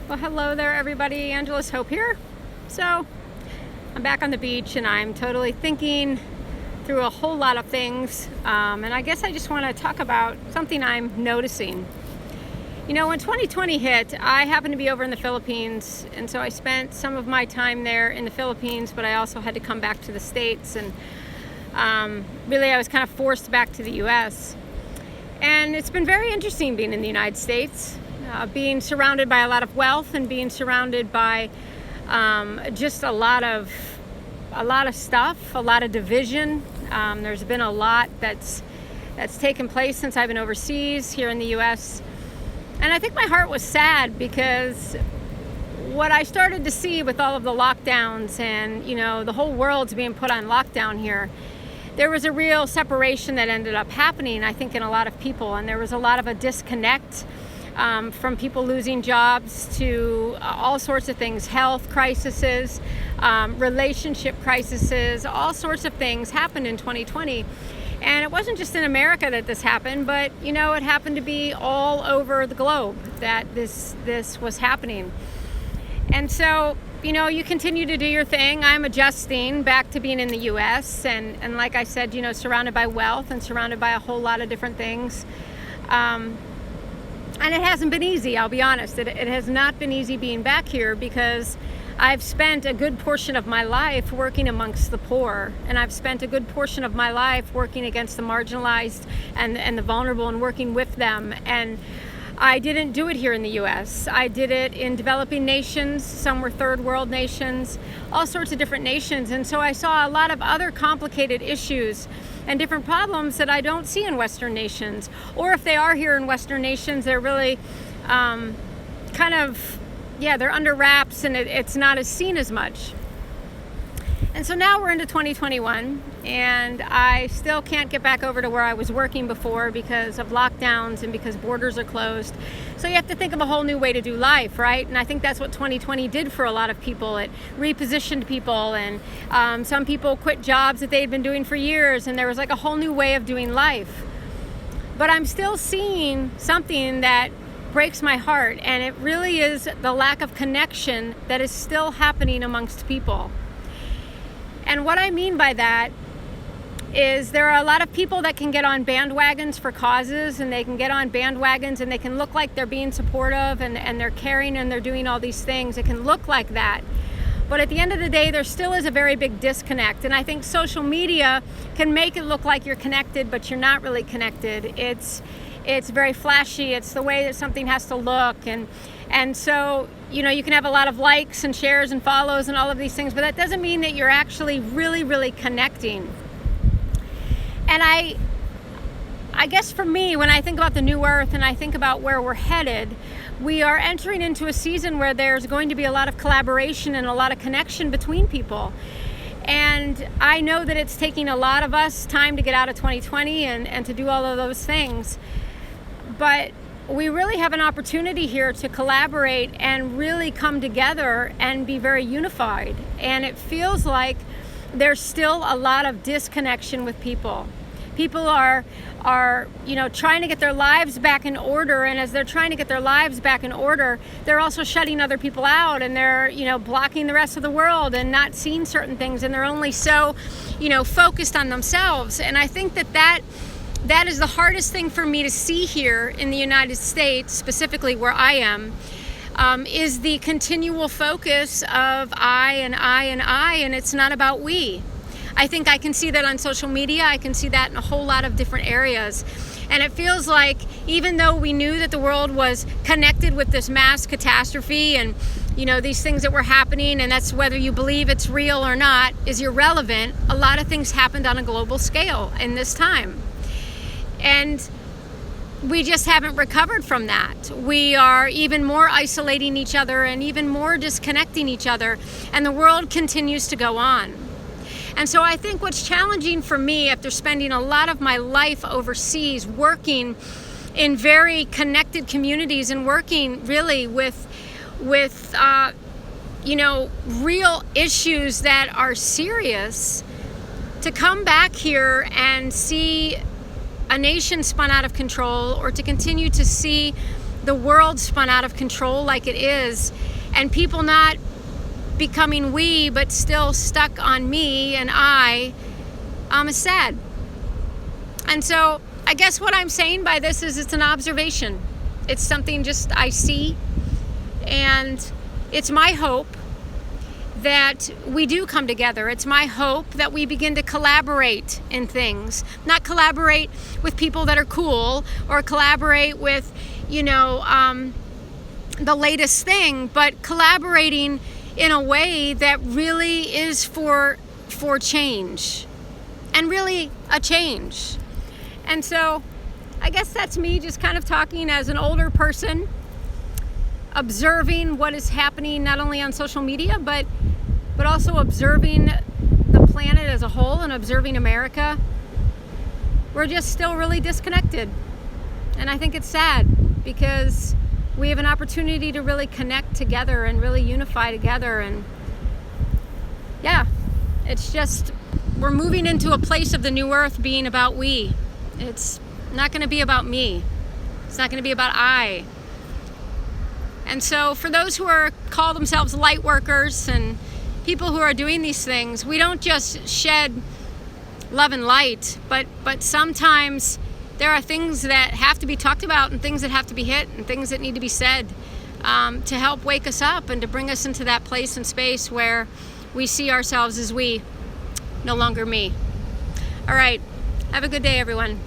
Well, hello there, everybody. Angela's Hope here. So, I'm back on the beach and I'm totally thinking through a whole lot of things. And I guess I just want to talk about something I'm noticing. You know, when 2020 hit, I happened to be over in the Philippines, and so I spent some of my time there in the Philippines, but I also had to come back to the States, and really I was kind of forced back to the US. And it's been very interesting being in the United States. Being surrounded by a lot of wealth and being surrounded by just a lot of stuff, a lot of division. There's been a lot that's taken place since I've been overseas here in the U.S. And I think my heart was sad because what I started to see with all of the lockdowns and, you know, the whole world's being put on lockdown here, there was a real separation that ended up happening, I think, in a lot of people. And there was a lot of a disconnect. From people losing jobs to all sorts of things, health crises, relationship crises, all sorts of things happened in 2020. And it wasn't just in America that this happened, but, you know, it happened to be all over the globe that this was happening. And so, you know, you continue to do your thing. I'm adjusting back to being in the U.S. And like I said, you know, surrounded by wealth and surrounded by a whole lot of different things. And it hasn't been easy, I'll be honest. It has not been easy being back here because I've spent a good portion of my life working amongst the poor. And I've spent a good portion of my life working against the marginalized and the vulnerable and working with them. And I didn't do it here in the U.S. I did it in developing nations. Some were third world nations, all sorts of different nations. And so I saw a lot of other complicated issues and different problems that I don't see in Western nations. Or if they are here in Western nations, they're really they're under wraps and it's not as seen as much. And so now we're into 2021 and I still can't get back over to where I was working before because of lockdowns and because borders are closed. So you have to think of a whole new way to do life, right? And I think that's what 2020 did for a lot of people. It repositioned people, and some people quit jobs that they'd been doing for years, and there was like a whole new way of doing life. But I'm still seeing something that breaks my heart, and it really is the lack of connection that is still happening amongst people. And what I mean by that is there are a lot of people that can get on bandwagons for causes, and they can get on bandwagons and they can look like they're being supportive and they're caring and they're doing all these things. It can look like that. But at the end of the day, there still is a very big disconnect. And I think social media can make it look like you're connected, but you're not really connected. It's very flashy. It's the way that something has to look. And so, you know, you can have a lot of likes and shares and follows and all of these things, but that doesn't mean that you're actually really, really connecting. And I guess for me, when I think about the new earth and I think about where we're headed, we are entering into a season where there's going to be a lot of collaboration and a lot of connection between people. And I know that it's taking a lot of us time to get out of 2020 and to do all of those things. But we really have an opportunity here to collaborate and really come together and be very unified. And it feels like there's still a lot of disconnection with people. People are you know, trying to get their lives back in order, and as they're trying to get their lives back in order, they're also shutting other people out, and they're, you know, blocking the rest of the world and not seeing certain things, and they're only so, you know, focused on themselves. And I think that is the hardest thing for me to see here in the United States, specifically where I am, is the continual focus of I, and it's not about we. I think I can see that on social media. I can see that in a whole lot of different areas. And it feels like even though we knew that the world was connected with this mass catastrophe and, you know, these things that were happening, and that's whether you believe it's real or not is irrelevant, a lot of things happened on a global scale in this time. And we just haven't recovered from that. We are even more isolating each other and even more disconnecting each other, and the world continues to go on. And so I think what's challenging for me, after spending a lot of my life overseas working in very connected communities and working really with you know, real issues that are serious, to come back here and see a nation spun out of control, or to continue to see the world spun out of control like it is, and people not becoming we but still stuck on me and I is sad. And so I guess what I'm saying by this is it's an observation. It's something just I see, and it's my hope that we do come together. It's my hope that we begin to collaborate in things, not collaborate with people that are cool or collaborate with, the latest thing, but collaborating in a way that really is for change, and really a change. And so I guess that's me just kind of talking as an older person, observing what is happening not only on social media, but also observing the planet as a whole and observing America. We're just still really disconnected. And I think it's sad, because we have an opportunity to really connect together and really unify together. And yeah, it's just, we're moving into a place of the new earth being about we. It's not going to be about me. It's not going to be about I. And so for those who call themselves light workers and people who are doing these things, we don't just shed love and light, but sometimes there are things that have to be talked about, and things that have to be hit, and things that need to be said to help wake us up and to bring us into that place and space where we see ourselves as we, no longer me. All right. Have a good day, everyone.